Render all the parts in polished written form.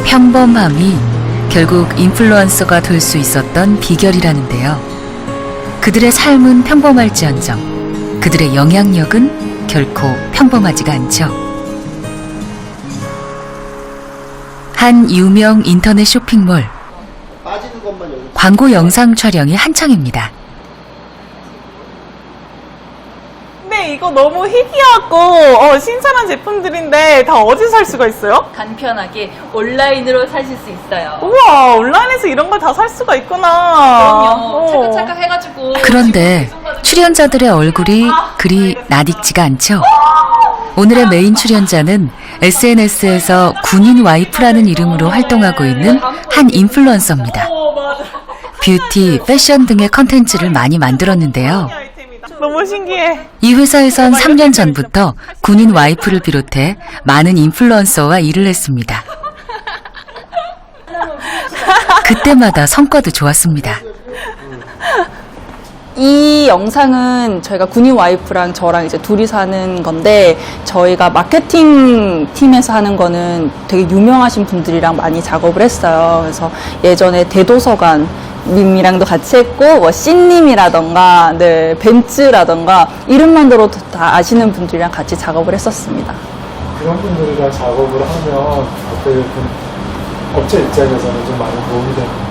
평범함이 결국 인플루언서가 될 수 있었던 비결이라는데요. 그들의 삶은 평범할지언정 그들의 영향력은 결코 평범하지가 않죠. 한 유명 인터넷 쇼핑몰. 광고 영상 촬영이 한창입니다. 근데 이거 너무 희귀하고 신선한 제품들인데 다 어디서 살 수가 있어요? 간편하게 온라인으로 사실 수 있어요. 우와, 온라인에서 이런 걸 다 살 수가 있구나. 그럼요. 찰칵찰칵 해가지고. 그런데 출연자들의 얼굴이 그리 낯익지가 않죠. 오늘의 메인 출연자는 SNS에서 군인 와이프라는 이름으로 활동하고 있는 한 인플루언서입니다. 뷰티, 패션 등의 컨텐츠를 많이 만들었는데요. 너무 신기해. 이 회사에선 3년 전부터 군인 와이프를 비롯해 많은 인플루언서와 일을 했습니다. 그때마다 성과도 좋았습니다. 이 영상은 저희가 군인 와이프랑 저랑 이제 둘이 사는 건데, 저희가 마케팅 팀에서 하는 거는 되게 유명하신 분들이랑 많이 작업을 했어요. 그래서 예전에 대도서관 님이랑도 같이 했고, 뭐 씬님이라던가, 네, 벤츠라던가 이름만 들어도 다 아시는 분들이랑 같이 작업을 했었습니다. 그런 분들이랑 작업을 하면 어떻게 업체 입장에서는 좀 많이 도움이 되나요?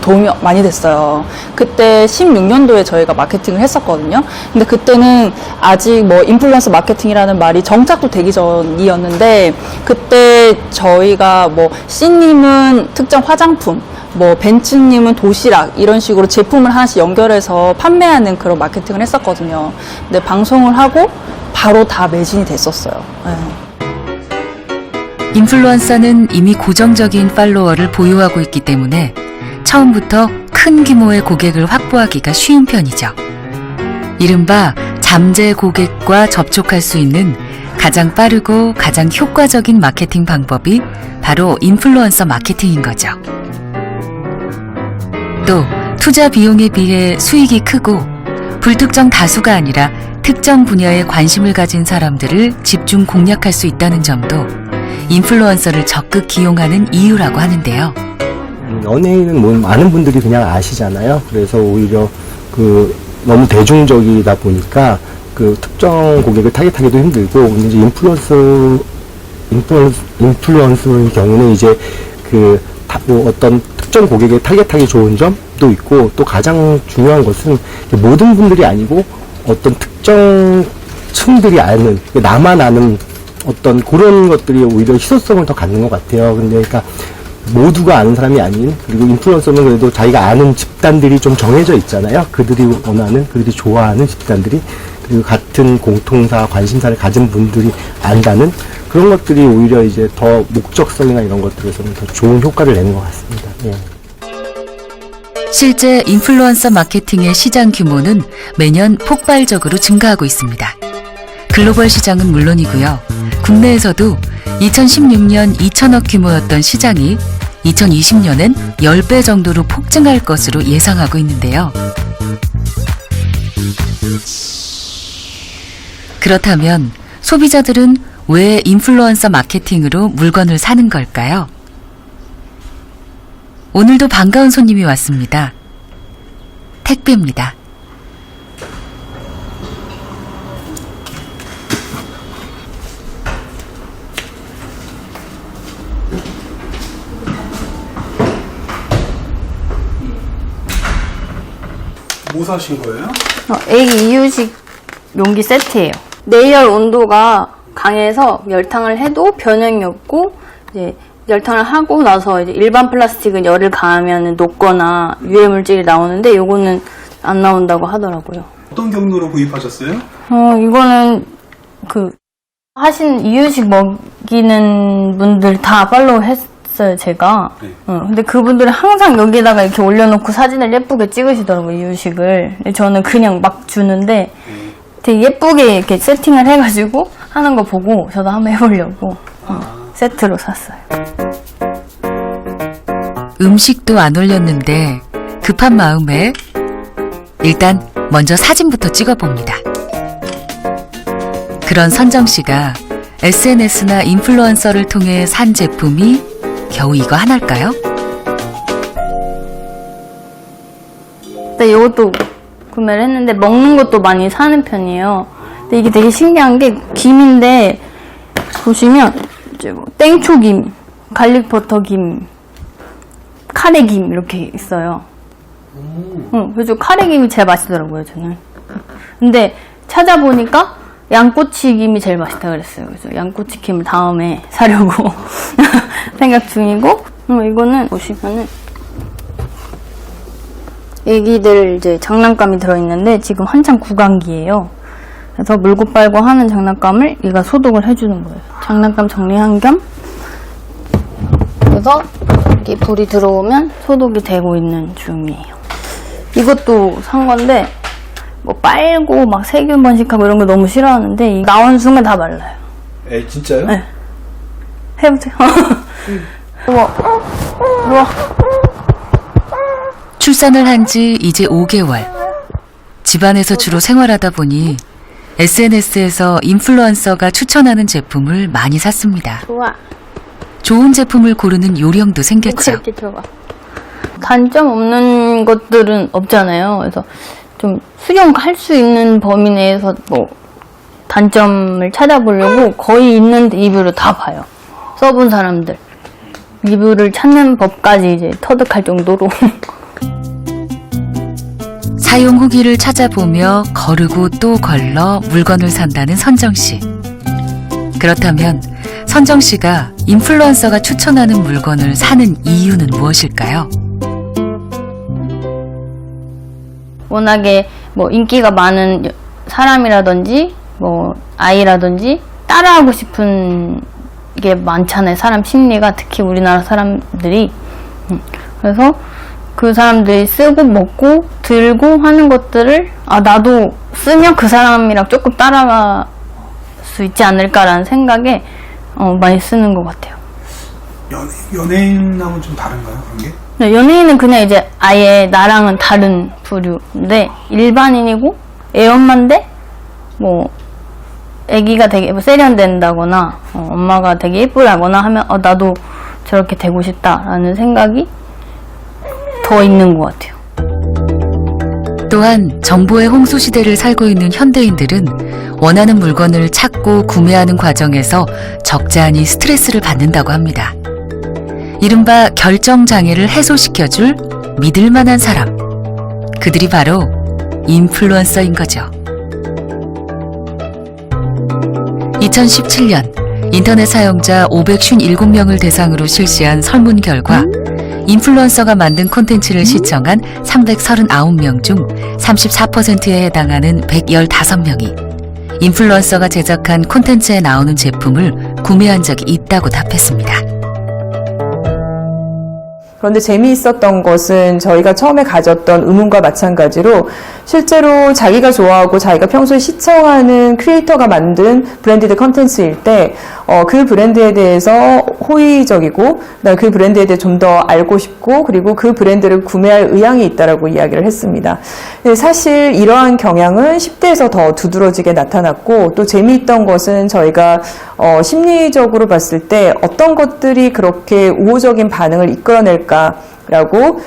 도움이 많이 됐어요. 그때 16년도에 저희가 마케팅을 했었거든요. 근데 그때는 아직 뭐 인플루언서 마케팅이라는 말이 정착도 되기 전이었는데, 그때 저희가 뭐 C님은 특정 화장품, 뭐 벤츠님은 도시락, 이런 식으로 제품을 하나씩 연결해서 판매하는 그런 마케팅을 했었거든요. 근데 방송을 하고 바로 다 매진이 됐었어요. 네. 인플루언서는 이미 고정적인 팔로워를 보유하고 있기 때문에 처음부터 큰 규모의 고객을 확보하기가 쉬운 편이죠. 이른바 잠재 고객과 접촉할 수 있는 가장 빠르고 가장 효과적인 마케팅 방법이 바로 인플루언서 마케팅인 거죠. 또 투자 비용에 비해 수익이 크고 불특정 다수가 아니라 특정 분야에 관심을 가진 사람들을 집중 공략할 수 있다는 점도 인플루언서를 적극 기용하는 이유라고 하는데요. 연예인은 뭐 많은 분들이 그냥 아시잖아요. 그래서 오히려 너무 대중적이다 보니까 특정 고객을 타겟하기도 힘들고, 이제 인플루언서의 경우는 이제 뭐 어떤 특정 고객을 타겟하기 좋은 점도 있고, 또 가장 중요한 것은 모든 분들이 아니고 어떤 특정 층들이 아는, 나만 아는 어떤 그런 것들이 오히려 희소성을 더 갖는 것 같아요. 근데 그러니까 모두가 아는 사람이 아닌, 그리고 인플루언서는 그래도 자기가 아는 집단들이 좀 정해져 있잖아요. 그들이 원하는, 그들이 좋아하는 집단들이, 그리고 같은 공통사, 관심사를 가진 분들이 안다는 그런 것들이 오히려 이제 더 목적성이나 이런 것들에서는 더 좋은 효과를 내는 것 같습니다. 예. 실제 인플루언서 마케팅의 시장 규모는 매년 폭발적으로 증가하고 있습니다. 글로벌 시장은 물론이고요. 국내에서도 2016년 2천억 규모였던 시장이 2020년엔 10배 정도로 폭증할 것으로 예상하고 있는데요. 그렇다면 소비자들은 왜 인플루언서 마케팅으로 물건을 사는 걸까요? 오늘도 반가운 손님이 왔습니다. 택배입니다. 뭐 사신 거예요? 애기 이유식 용기 세트예요. 내열 온도가 강해서 열탕을 해도 변형이 없고, 이제 열탕을 하고 나서 이제 일반 플라스틱은 열을 가하면 녹거나 유해 물질이 나오는데 요거는 안 나온다고 하더라고요. 어떤 경로로 구입하셨어요? 이거는 하신 이유식 먹이는 분들 다 팔로우 했어요, 제가. 네. 근데 그분들은 항상 여기다가 이렇게 올려놓고 사진을 예쁘게 찍으시더라고요, 이유식을. 근데 저는 그냥 막 주는데 되게 예쁘게 이렇게 세팅을 해가지고 하는 거 보고 저도 한번 해보려고 세트로 샀어요. 음식도 안 올렸는데 급한 마음에 일단 먼저 사진부터 찍어봅니다. 그런 선정 씨가 SNS나 인플루언서를 통해 산 제품이 겨우 이거 하나일까요? 네, 이것도 구매를 했는데 먹는 것도 많이 사는 편이에요. 근데 이게 되게 신기한 게 김인데 보시면 이제 뭐 땡초김, 갈릭버터김, 카레김 이렇게 있어요. 그래서 카레김이 제일 맛있더라고요, 저는. 근데 찾아보니까 양꼬치김이 제일 맛있다 그랬어요. 그래서 양꼬치김을 다음에 사려고 생각 중이고, 이거는 보시면은 애기들 이제 장난감이 들어있는데 지금 한창 구강기예요. 그래서 물고 빨고 하는 장난감을 얘가 소독을 해주는 거예요. 장난감 정리한 겸 그래서 이렇게 불이 들어오면 소독이 되고 있는 중이에요. 이것도 산 건데 뭐 빨고 막 세균 번식하고 이런 거 너무 싫어하는데 나온 순간 다 말라요. 에 진짜요? 네. 해보세요. 우와. 출산을 한 지 이제 5개월. 집안에서 주로 생활하다 보니 SNS에서 인플루언서가 추천하는 제품을 많이 샀습니다. 좋아. 좋은 제품을 고르는 요령도 생겼죠. 이렇게 들어가. 단점 없는 것들은 없잖아요. 그래서 좀 수정할 수 있는 범위 내에서 뭐 단점을 찾아보려고 거의 있는 리뷰를 다 봐요. 써본 사람들. 리뷰를 찾는 법까지 이제 터득할 정도로. 사용 후기를 찾아보며 거르고 또 걸러 물건을 산다는 선정씨. 그렇다면 선정씨가 인플루언서가 추천하는 물건을 사는 이유는 무엇일까요? 워낙에 뭐 인기가 많은 사람이라든지 뭐 아이라든지 따라하고 싶은 게 많잖아요. 사람 심리가 특히 우리나라 사람들이. 그래서 그 사람들이 쓰고 먹고 들고 하는 것들을 나도 쓰면 그 사람이랑 조금 따라갈 수 있지 않을까라는 생각에 많이 쓰는 것 같아요. 연예인하고는 좀 다른가요, 그런 게? 네, 연예인은 그냥 이제 아예 나랑은 다른 부류인데 일반인이고 애엄마인데 뭐 아기가 되게 뭐 세련된다거나 엄마가 되게 예쁘다거나 하면 나도 저렇게 되고 싶다라는 생각이 더 있는 것 같아요. 또한 정보의 홍수 시대를 살고 있는 현대인들은 원하는 물건을 찾고 구매하는 과정에서 적잖이 스트레스를 받는다고 합니다. 이른바 결정장애를 해소시켜줄 믿을만한 사람. 그들이 바로 인플루언서인 거죠. 2017년 인터넷 사용자 557명을 대상으로 실시한 설문 결과 인플루언서가 만든 콘텐츠를 시청한 339명 중 34%에 해당하는 115명이 인플루언서가 제작한 콘텐츠에 나오는 제품을 구매한 적이 있다고 답했습니다. 그런데 재미있었던 것은 저희가 처음에 가졌던 의문과 마찬가지로 실제로 자기가 좋아하고 자기가 평소에 시청하는 크리에이터가 만든 브랜디드 컨텐츠일 때 그 브랜드에 대해서 호의적이고 그 브랜드에 대해 좀 더 알고 싶고 그리고 그 브랜드를 구매할 의향이 있다라고 이야기를 했습니다. 사실 이러한 경향은 10대에서 더 두드러지게 나타났고 또 재미있던 것은 저희가 심리적으로 봤을 때 어떤 것들이 그렇게 우호적인 반응을 이끌어낼까라고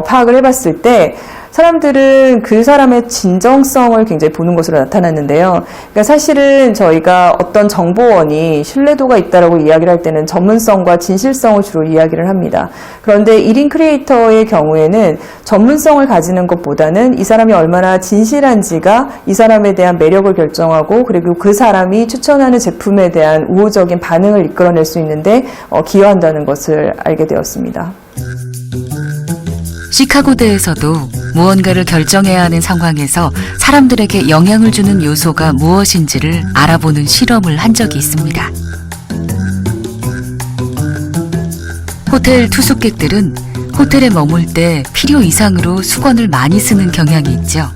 파악을 해봤을 때 사람들은 그 사람의 진정성을 굉장히 보는 것으로 나타났는데요. 그러니까 사실은 저희가 어떤 정보원이 신뢰도가 있다라고 이야기를 할 때는 전문성과 진실성을 주로 이야기를 합니다. 그런데 1인 크리에이터의 경우에는 전문성을 가지는 것보다는 이 사람이 얼마나 진실한지가 이 사람에 대한 매력을 결정하고 그리고 그 사람이 추천하는 제품에 대한 우호적인 반응을 이끌어낼 수 있는데 기여한다는 것을 알게 되었습니다. 시카고대에서도 무언가를 결정해야 하는 상황에서 사람들에게 영향을 주는 요소가 무엇인지를 알아보는 실험을 한 적이 있습니다. 호텔 투숙객들은 호텔에 머물 때 필요 이상으로 수건을 많이 쓰는 경향이 있죠.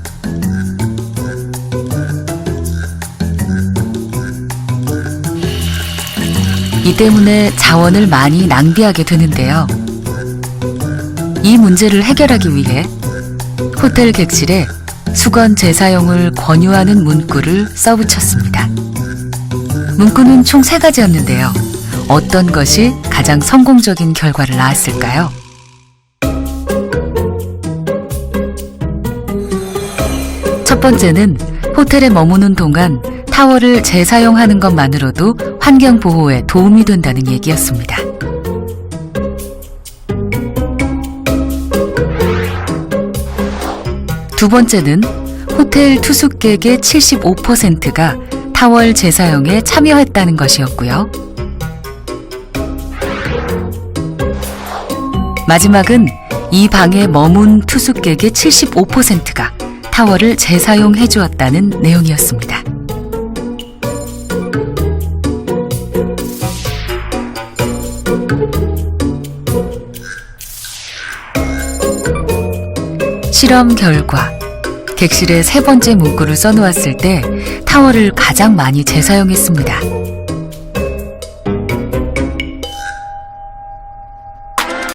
이 때문에 자원을 많이 낭비하게 되는데요. 이 문제를 해결하기 위해 호텔 객실에 수건 재사용을 권유하는 문구를 써붙였습니다. 문구는 총 3가지였는데요. 어떤 것이 가장 성공적인 결과를 낳았을까요? 첫 번째는 호텔에 머무는 동안 타워를 재사용하는 것만으로도 환경 보호에 도움이 된다는 얘기였습니다. 두 번째는 호텔 투숙객의 75%가 타월 재사용에 참여했다는 것이었고요. 마지막은 이 방에 머문 투숙객의 75%가 타월을 재사용해 주었다는 내용이었습니다. 실험 결과, 객실에 세 번째 문구를 써놓았을 때 타월을 가장 많이 재사용했습니다.